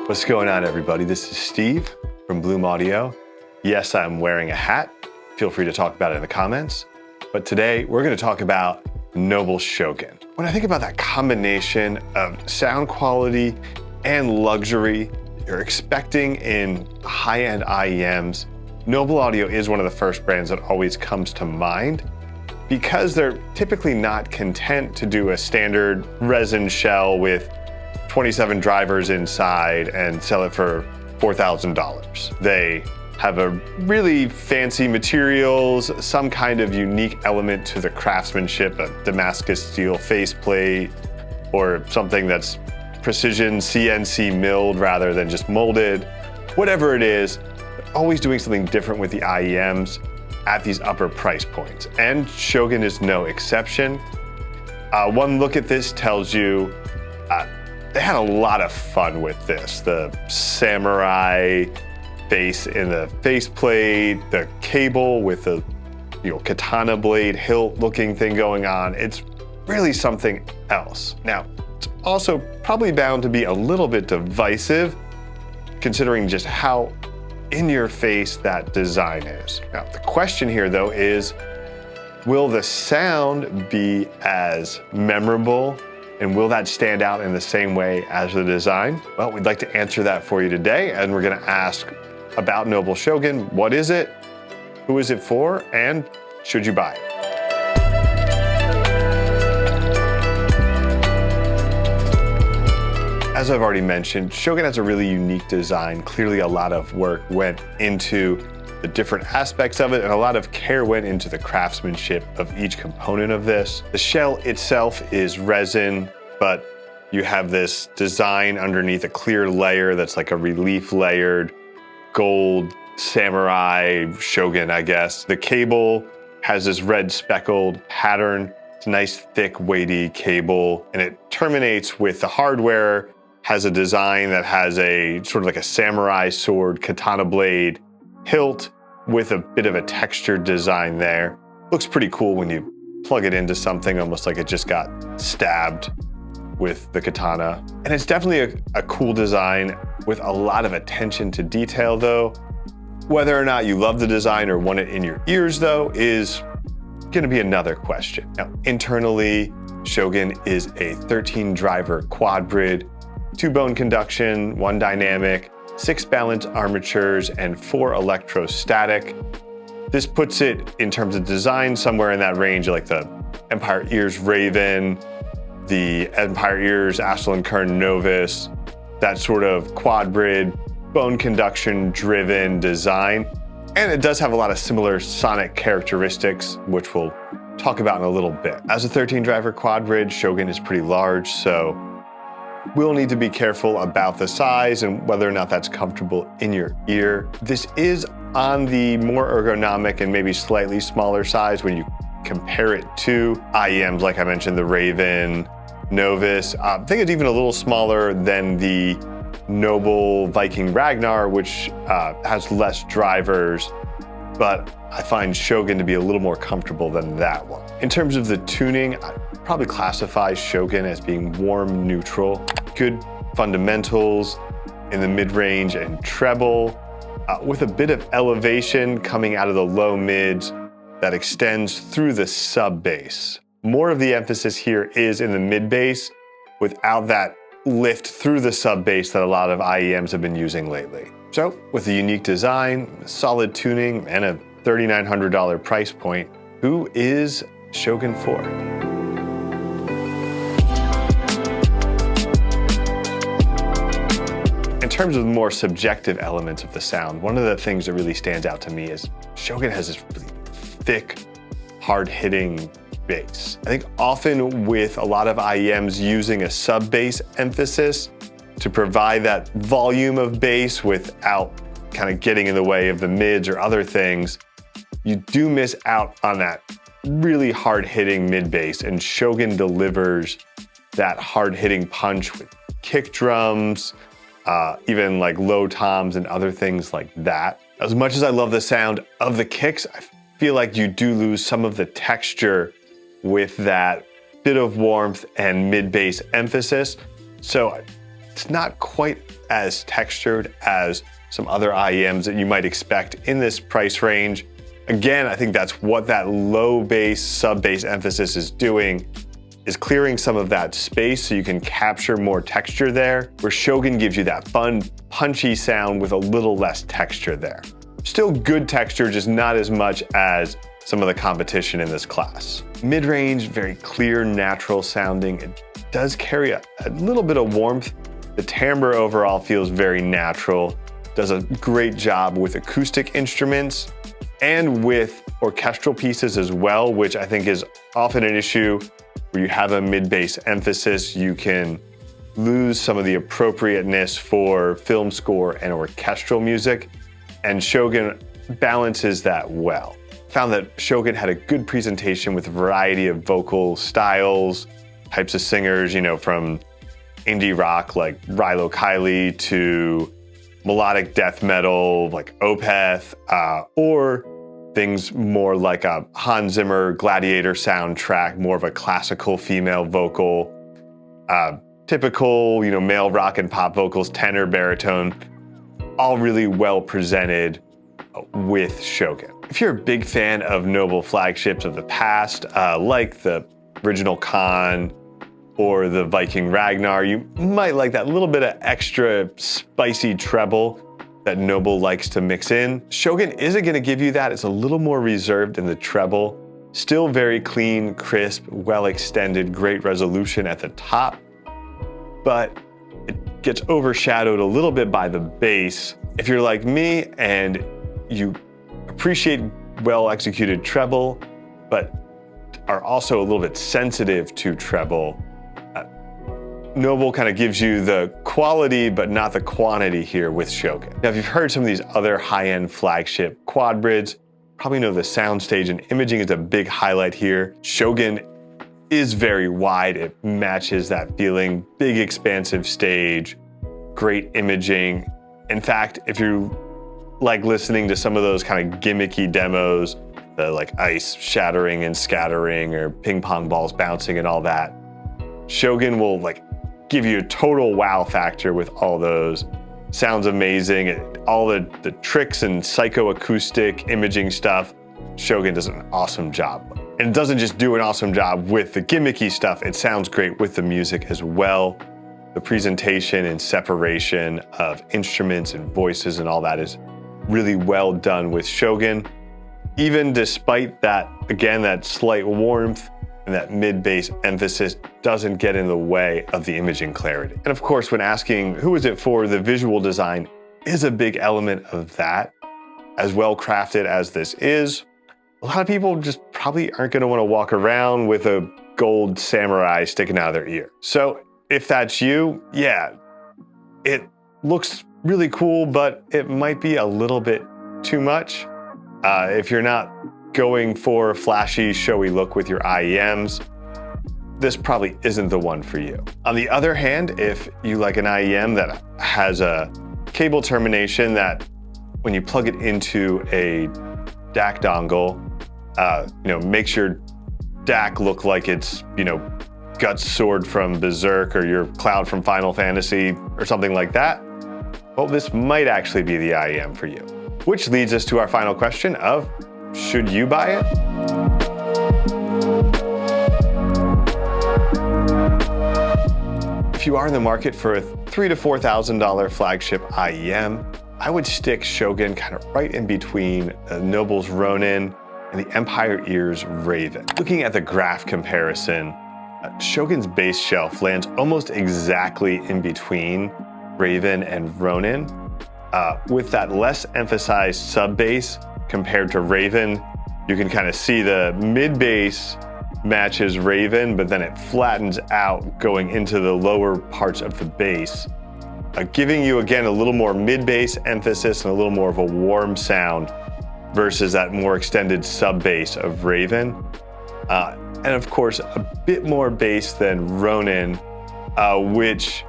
What's going on, everybody? This is Steve from Bloom Audio. Yes, I'm wearing a hat. Feel free to talk about it in the comments. But today we're going to talk about Noble Shogun. When I think about that combination of sound quality and luxury you're expecting in high-end IEMs, Noble Audio is one of the first brands that always comes to mind because they're typically not content to do a standard resin shell with 27 drivers inside and sell it for $4,000. They have a really fancy materials, some kind of unique element to the craftsmanship, a Damascus steel faceplate, or something that's precision CNC milled rather than just molded. Whatever it is, they're always doing something different with the IEMs at these upper price points. And Shogun is no exception. One look at this tells you they had a lot of fun with this. The samurai face in the faceplate, the cable with the katana blade hilt looking thing going on. It's really something else. Now, it's also probably bound to be a little bit divisive considering just how in your face that design is. Now, the question here though is, will the sound be as memorable and will that stand out in the same way as the design? Well, we'd like to answer that for you today, and we're gonna ask about Noble Shogun. What is it? Who is it for? And should you buy it? As I've already mentioned, Shogun has a really unique design. Clearly a lot of work went into the different aspects of it, and a lot of care went into the craftsmanship of each component of this. The shell itself is resin, but you have this design underneath a clear layer that's like a relief layered gold samurai shogun, I guess. The cable has this red speckled pattern. It's a nice, thick, weighty cable, and it terminates with the hardware, has a design that has a sort of like a samurai sword katana blade hilt with a bit of a textured design there. Looks pretty cool when you plug it into something, almost like it just got stabbed with the katana. And it's definitely a cool design with a lot of attention to detail though. Whether or not you love the design or want it in your ears though is gonna be another question. Now, internally, Shogun is a 13 driver quad brid, 2 bone conduction, 1 dynamic, 6 balance armatures, and 4 electrostatic. This puts it, in terms of design, somewhere in that range, like the Empire Ears Raven, the Empire Ears Ashland Kern Novus, that sort of quad brid, bone conduction driven design. And it does have a lot of similar sonic characteristics, which we'll talk about in a little bit. As a 13 driver quad brid, Shogun is pretty large, so we'll need to be careful about the size and whether or not that's comfortable in your ear. This is on the more ergonomic and maybe slightly smaller size when you compare it to IEMs, like I mentioned, the Raven, Novus. I think it's even a little smaller than the Noble Viking Ragnar, which has less drivers, but I find Shogun to be a little more comfortable than that one. In terms of the tuning, I'd probably classify Shogun as being warm neutral. Good fundamentals in the mid-range and treble, with a bit of elevation coming out of the low mids that extends through the sub bass. More of the emphasis here is in the mid bass without that lift through the sub bass that a lot of IEMs have been using lately. So with a unique design, solid tuning, and a $3,900 price point, who is Shogun for? In terms of the more subjective elements of the sound, one of the things that really stands out to me is Shogun has this really thick, hard-hitting bass. I think often with a lot of IEMs using a sub bass emphasis to provide that volume of bass without kind of getting in the way of the mids or other things, you do miss out on that really hard-hitting mid bass, and Shogun delivers that hard-hitting punch with kick drums, even like low toms and other things like that. As much as I love the sound of the kicks, I feel like you do lose some of the texture with that bit of warmth and mid-bass emphasis. So It's not quite as textured as some other IEMs that you might expect in this price range. Again, I think that's what that low bass, sub bass emphasis is doing, is clearing some of that space so you can capture more texture there, where Shogun gives you that fun, punchy sound with a little less texture there. Still good texture, just not as much as some of the competition in this class. Mid-range, very clear, natural sounding. It does carry a little bit of warmth. The timbre overall feels very natural, does a great job with acoustic instruments and with orchestral pieces as well, which I think is often an issue where you have a mid-bass emphasis. You can lose some of the appropriateness for film score and orchestral music, and Shogun balances that well. Found that Shogun had a good presentation with a variety of vocal styles, types of singers, from indie rock like Rilo Kiley to melodic death metal like Opeth, or things more like a Hans Zimmer Gladiator soundtrack, more of a classical female vocal, typical, male rock and pop vocals, tenor, baritone, all really well presented with Shogun. If you're a big fan of Noble flagships of the past, like the original Khan or the Viking Ragnar, you might like that little bit of extra spicy treble that Noble likes to mix in. Shogun isn't gonna give you that. It's a little more reserved in the treble. Still very clean, crisp, well extended, great resolution at the top, but it gets overshadowed a little bit by the bass. If you're like me and you appreciate well executed treble, but are also a little bit sensitive to treble, Noble kind of gives you the quality, but not the quantity here with Shogun. Now, if you've heard some of these other high-end flagship quad brids, probably know the soundstage and imaging is a big highlight here. Shogun is very wide. It matches that feeling. Big, expansive stage, great imaging. In fact, if you like listening to some of those kind of gimmicky demos, the like ice shattering and scattering or ping pong balls bouncing and all that, Shogun will give you a total wow factor with all those. Sounds amazing. All the tricks and psychoacoustic imaging stuff, Shogun does an awesome job. And it doesn't just do an awesome job with the gimmicky stuff, it sounds great with the music as well. The presentation and separation of instruments and voices and all that is really well done with Shogun. Even despite that, again, that slight warmth and that mid-bass emphasis doesn't get in the way of the imaging clarity. And of course, when asking who is it for, the visual design is a big element of that. As well crafted as this is, a lot of people just probably aren't gonna wanna walk around with a gold samurai sticking out of their ear. So if that's you, yeah, it looks really cool, but it might be a little bit too much. If you're not going for a flashy, showy look with your IEMs, this probably isn't the one for you. On the other hand, if you like an IEM that has a cable termination that when you plug it into a DAC dongle, makes your DAC look like it's, Guts Sword from Berserk or your Cloud from Final Fantasy or something like that, well, this might actually be the IEM for you. Which leads us to our final question of, should you buy it? If you are in the market for a $3,000 to $4,000 flagship IEM, I would stick Shogun kind of right in between Noble's Ronin and the Empire Ears Raven. Looking at the graph comparison, Shogun's base shelf lands almost exactly in between Raven and Ronin, with that less emphasized sub bass compared to Raven. You can kind of see the mid bass matches Raven, but then it flattens out going into the lower parts of the bass, giving you again a little more mid bass emphasis and a little more of a warm sound versus that more extended sub bass of Raven. And of course, a bit more bass than Ronin, which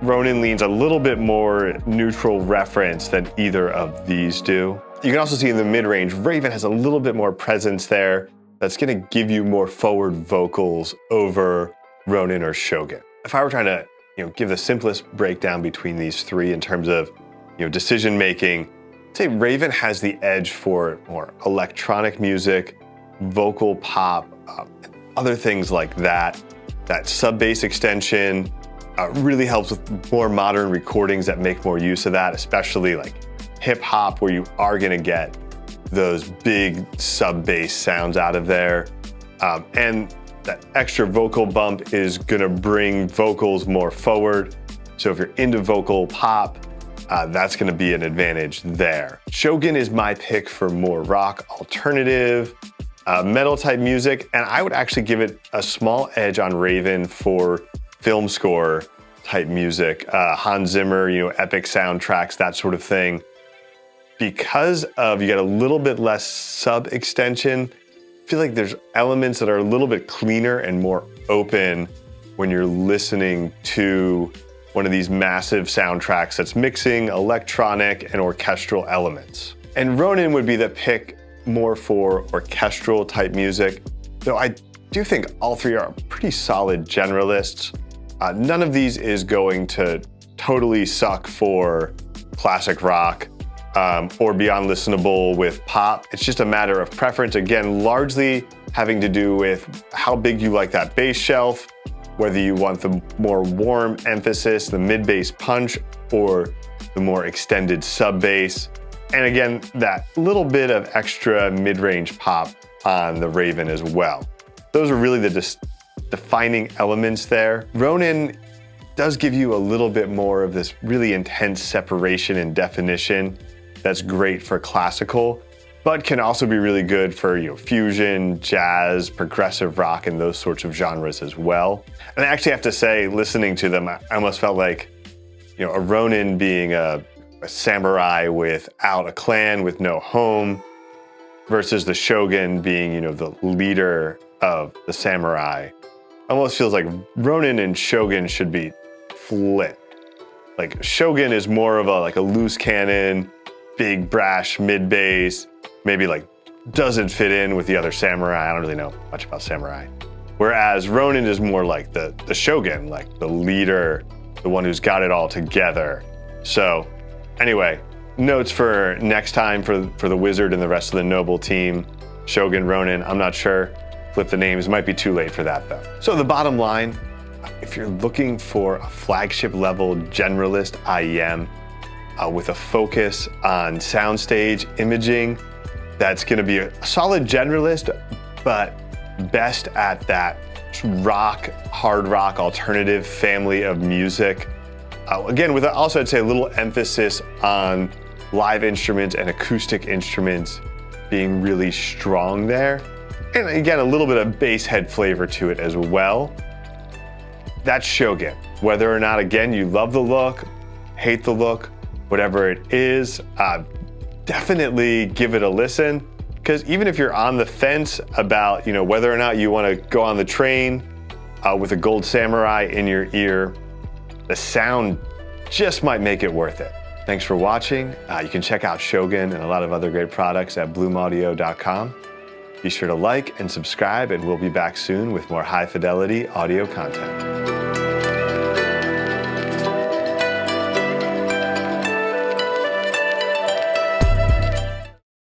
Ronin leans a little bit more neutral reference than either of these do. You can also see in the mid-range, Raven has a little bit more presence there that's gonna give you more forward vocals over Ronin or Shogun. If I were trying to give the simplest breakdown between these three in terms of decision making, I'd say Raven has the edge for more electronic music, vocal pop, and other things like that. That sub bass extension really helps with more modern recordings that make more use of that, especially like hip hop, where you are going to get those big sub bass sounds out of there. And that extra vocal bump is going to bring vocals more forward. So if you're into vocal pop, that's going to be an advantage there. Shogun is my pick for more rock, alternative, metal type music, and I would actually give it a small edge on Raven for film score type music, Hans Zimmer, epic soundtracks, that sort of thing. Because you get a little bit less sub extension, I feel like there's elements that are a little bit cleaner and more open when you're listening to one of these massive soundtracks that's mixing electronic and orchestral elements. And Ronin would be the pick more for orchestral type music, though I do think all three are pretty solid generalists. None of these is going to totally suck for classic rock or beyond listenable with pop. It's just a matter of preference, again, largely having to do with how big you like that bass shelf, whether you want the more warm emphasis, the mid-bass punch, or the more extended sub-bass. And again, that little bit of extra mid-range pop on the Raven as well. Those are really the defining elements there. Ronin does give you a little bit more of this really intense separation and definition that's great for classical, but can also be really good for fusion, jazz, progressive rock, and those sorts of genres as well. And I actually have to say, listening to them, I almost felt like a Ronin being a samurai without a clan, with no home, versus the Shogun being the leader of the samurai. Almost feels like Ronin and Shogun should be flipped. Like Shogun is more of a loose cannon, big brash mid bass, maybe doesn't fit in with the other samurai. I don't really know much about samurai. Whereas Ronin is more like the Shogun, like the leader, the one who's got it all together. So anyway, notes for next time for the Wizard and the rest of the Noble team. Shogun, Ronin, I'm not sure. Flip the names, might be too late for that though. So the bottom line, if you're looking for a flagship level generalist IEM with a focus on soundstage imaging, that's gonna be a solid generalist, but best at that rock, hard rock, alternative family of music. Again, with also I'd say a little emphasis on live instruments and acoustic instruments being really strong there. And again, a little bit of bass head flavor to it as well. That's Shogun. Whether or not, again, you love the look, hate the look, whatever it is, definitely give it a listen. Because even if you're on the fence about whether or not you want to go on the train with a gold samurai in your ear, the sound just might make it worth it. Thanks for watching. You can check out Shogun and a lot of other great products at bloomaudio.com. Be sure to like and subscribe, and we'll be back soon with more high fidelity audio content.